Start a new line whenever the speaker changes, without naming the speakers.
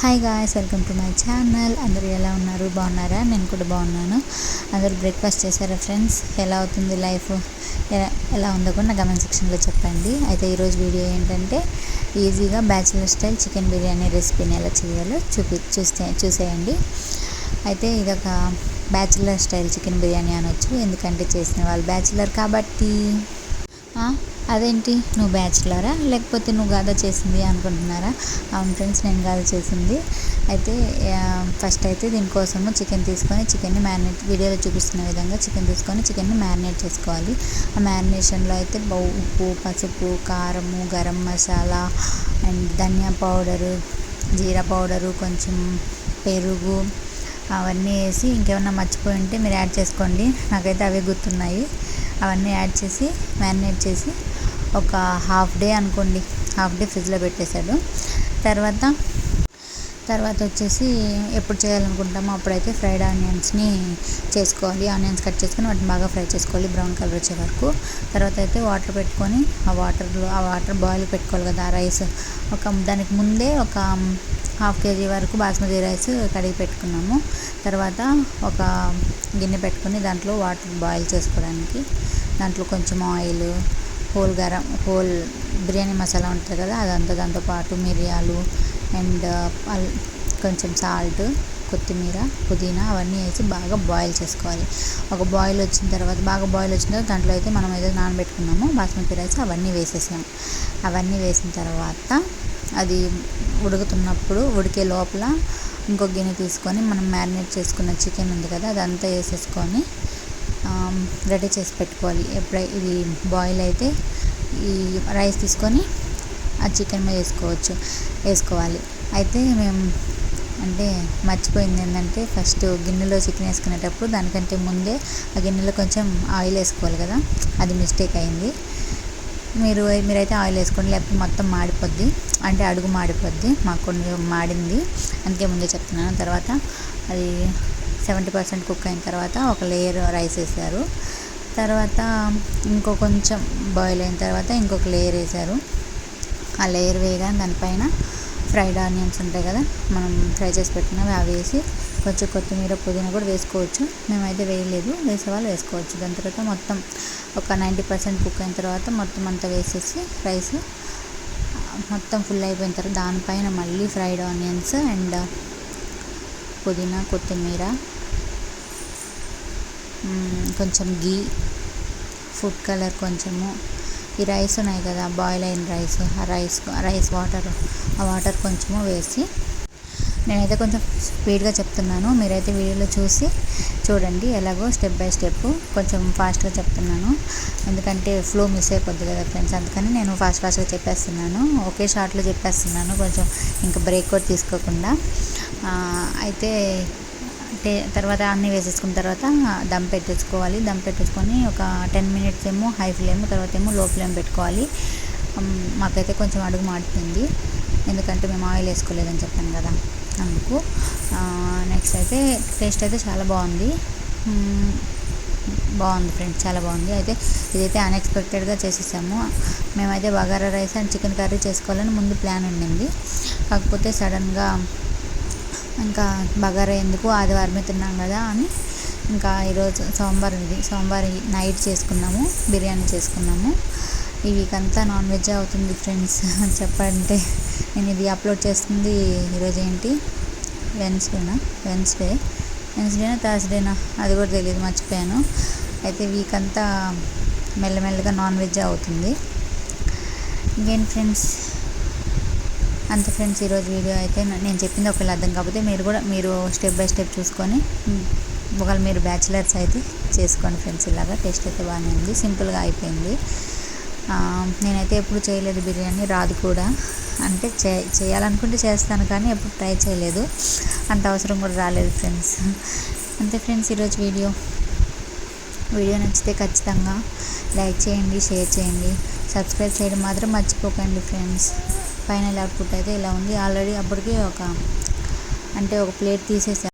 Hi guys, welcome to my channel. అందరూ ఎలా ఉన్నారు? బాగున్నారా? నేను కూడా బాగున్నాను. అందరూ బ్రేక్ఫాస్ట్ చేశారా ఫ్రెండ్స్? ఎలా అవుతుంది లైఫ్? ఎలా ఉందో కూడా నా కమెంట్ సెక్షన్లో చెప్పండి. అయితే ఈరోజు వీడియో ఏంటంటే ఈజీగా బ్యాచిలర్ స్టైల్ చికెన్ బిర్యానీ రెసిపీని ఎలా చేయాలో చూసేయండి. అయితే ఇదొక బ్యాచిలర్ స్టైల్ చికెన్ బిర్యానీ అనొచ్చు, ఎందుకంటే చేసిన వాళ్ళు బ్యాచిలర్ కాబట్టి. అదేంటి, నువ్వు బ్యాచిలరా లేకపోతే నువ్వు గాదా చేసింది అనుకుంటున్నారా? అవును ఫ్రెండ్స్, నేను గాదా చేసింది. అయితే ఫస్ట్ అయితే దీనికోసము చికెన్ తీసుకొని చికెన్ని మ్యారినేట్, వీడియోలో చూపిస్తున్న విధంగా చికెన్ తీసుకొని చికెన్ని మ్యారినేట్ చేసుకోవాలి. ఆ మ్యారినేషన్లో అయితే ఉప్పు, పసుపు, కారము, గరం మసాలా అండ్ ధనియా పౌడరు, జీరా పౌడరు, కొంచెం పెరుగు అవన్నీ వేసి, ఇంకేమన్నా మర్చిపోయి ఉంటే మీరు యాడ్ చేసుకోండి. నాకైతే అవే గుర్తున్నాయి. అవన్నీ యాడ్ చేసి మ్యారినేట్ చేసి ఒక హాఫ్ డే అనుకోండి, హాఫ్ డే ఫ్రిడ్జ్లో పెట్టేశాడు. తర్వాత వచ్చేసి ఎప్పుడు చేయాలనుకుంటామో అప్పుడైతే ఫ్రైడ్ ఆనియన్స్ని చేసుకోవాలి. ఆనియన్స్ కట్ చేసుకొని వాటిని బాగా ఫ్రై చేసుకోవాలి బ్రౌన్ కలర్ వచ్చే వరకు. తర్వాత అయితే వాటర్ పెట్టుకొని ఆ వాటర్ బాయిల్ పెట్టుకోవాలి కదా. ఆ రైస్ దానికి ముందే ఒక హాఫ్ కేజీ వరకు బాస్మతి రైస్ కడిగి పెట్టుకున్నాము. తర్వాత ఒక గిన్నె పెట్టుకొని దాంట్లో వాటర్ బాయిల్ చేసుకోవడానికి, దాంట్లో కొంచెం ఆయిల్, హోల్ బిర్యానీ మసాలా ఉంటుంది కదా అదంతా, దాంతోపాటు మిరియాలు అండ్ కొంచెం సాల్ట్, కొత్తిమీర, పుదీనా అవన్నీ వేసి బాగా బాయిల్ చేసుకోవాలి. బాగా బాయిల్ వచ్చిన తర్వాత దాంట్లో అయితే మనం ఏదైతే నానబెట్టుకున్నామో బాస్మతి రైస్ అవన్నీ వేసేసాము. అవన్నీ వేసిన తర్వాత అది ఉడుకుతున్నప్పుడు, ఉడికే లోపల ఇంకో గిన్నె తీసుకొని మనం మ్యారినేట్ చేసుకున్న చికెన్ ఉంది కదా అదంతా వేసేసుకొని రెడీ చేసి పెట్టుకోవాలి. ఇది బాయిల్ అయితే ఈ రైస్ తీసుకొని ఆ చికెన్ మీద వేసుకోవాలి. అయితే మేము మర్చిపోయింది ఏంటంటే, ఫస్ట్ గిన్నెలో చికెన్ వేసుకునేటప్పుడు దానికంటే ముందే ఆ గిన్నెలో కొంచెం ఆయిల్ వేసుకోవాలి కదా, అది మిస్టేక్ అయింది. మీరైతే ఆయిల్ వేసుకోండి, లేకపోతే మొత్తం మాడిపోద్ది, అంటే అడుగు మాడిపోద్ది. మాకు కొన్ని మాడింది, అందుకే ముందే చెప్తున్నాను. తర్వాత అది 70% కుక్ అయిన తర్వాత ఒక లేయర్ రైస్ వేసారు. తర్వాత కొంచెం బాయిల్ అయిన తర్వాత ఇంకొక లేయర్ వేసారు. ఆ లేయర్ వేయగానే దానిపైన ఫ్రైడ్ ఆనియన్స్ ఉంటాయి కదా, మనం ఫ్రై చేసి పెట్టినవి అవి వేసి కొంచెం కొత్తిమీర, పుదీనా కూడా వేసుకోవచ్చు. మేమైతే వేయలేదు, వేసేవాళ్ళు వేసుకోవచ్చు. దాని తర్వాత మొత్తం ఒక 90% కుక్ అయిన తర్వాత మొత్తం అంతా వేసేసి రైస్ మొత్తం ఫుల్ అయిపోయిన తర్వాత దానిపైన మళ్ళీ ఫ్రైడ్ ఆనియన్స్ అండ్ పుదీనా, కొత్తిమీర, కొంచెం గీ, ఫుడ్ కలర్ కొంచెము, ఈ రైస్ ఉన్నాయి కదా బాయిల్ అయిన రైస్ వాటర్ కొంచెము వేసి, నేనైతే కొంచెం స్పీడ్గా చెప్తున్నాను, మీరైతే వీడియోలో చూడండి. ఎలాగో స్టెప్ బై స్టెప్ కొంచెం ఫాస్ట్గా చెప్తున్నాను, ఎందుకంటే ఫ్లో మిస్ అయిపోద్ది కదా ఫ్రెండ్స్. అందుకని నేను ఫాస్ట్గా చెప్పేస్తున్నాను, ఒకే షార్ట్లో చెప్పేస్తున్నాను, కొంచెం ఇంకా బ్రేక్ కూడా తీసుకోకుండా. అయితే తర్వాత అన్నీ వేసేసుకున్న తర్వాత దమ్ పెట్టేసుకొని ఒక 10 minutes ఏమో హై ఫ్లేమ్, తర్వాత ఏమో లో ఫ్లేమ్ పెట్టుకోవాలి. మాకైతే కొంచెం అడుగు మాడిపోయింది, ఎందుకంటే మేము ఆయిల్ వేసుకోలేదని చెప్పాను కదా, అందుకు. నెక్స్ట్ అయితే టేస్ట్ అయితే చాలా బాగుంది ఫ్రెండ్స్, చాలా బాగుంది. అయితే ఇదైతే అన్ఎక్స్పెక్టెడ్గా చేసేసాము. మేమైతే bagara rice and chicken curry చేసుకోవాలని ముందు ప్లాన్ ఉండింది. కాకపోతే సడన్గా ఇంకా బగారా ఎందుకు, ఆదివారమే తిన్నాం కదా అని ఇంకా ఈరోజు సోమవారం నైట్ చేసుకున్నాము, బిర్యానీ చేసుకున్నాము. ఈ వీక్ అంతా నాన్ వెజ్ అవుతుంది ఫ్రెండ్స్. చెప్పంటే నేను ఇది అప్లోడ్ చేస్తుంది ఈరోజు ఏంటి, వెన్స్డేనా థర్స్డేనా అది కూడా తెలియదు, మర్చిపోయాను. అయితే వీక్ అంతా మెల్లమెల్లగా నాన్ వెజ్ అవుతుంది. ఇంకేంటి ఫ్రెండ్స్, అంతే ఫ్రెండ్స్ ఈరోజు వీడియో. అయితే నేను చెప్పింది ఒకవేళ అర్థం కాకపోతే మీరు స్టెప్ బై స్టెప్ చూసుకొని, ఒకవేళ మీరు బ్యాచిలర్స్ అయితే చేసుకోండి ఫ్రెండ్స్. ఇలాగా టేస్ట్ అయితే బాగానే ఉంది, సింపుల్గా అయిపోయింది. నేనైతే ఎప్పుడు చేయలేదు బిర్యానీ, రాదు కూడా. అంటే చేయాలనుకుంటే చేస్తాను, కానీ ఎప్పుడు ట్రై చేయలేదు, అంత అవసరం కూడా రాలేదు ఫ్రెండ్స్. అంతే ఫ్రెండ్స్ ఈరోజు వీడియో నచ్చితే ఖచ్చితంగా లైక్ చేయండి, షేర్ చేయండి, సబ్స్క్రైబ్ చేయడం మాత్రం మర్చిపోకండి ఫ్రెండ్స్. ఫైనల్ అవుట్పుట్ అయితే ఇలా ఉంది. ఆల్రెడీ అప్పటికి ఒక ప్లేట్ తీసేసాను.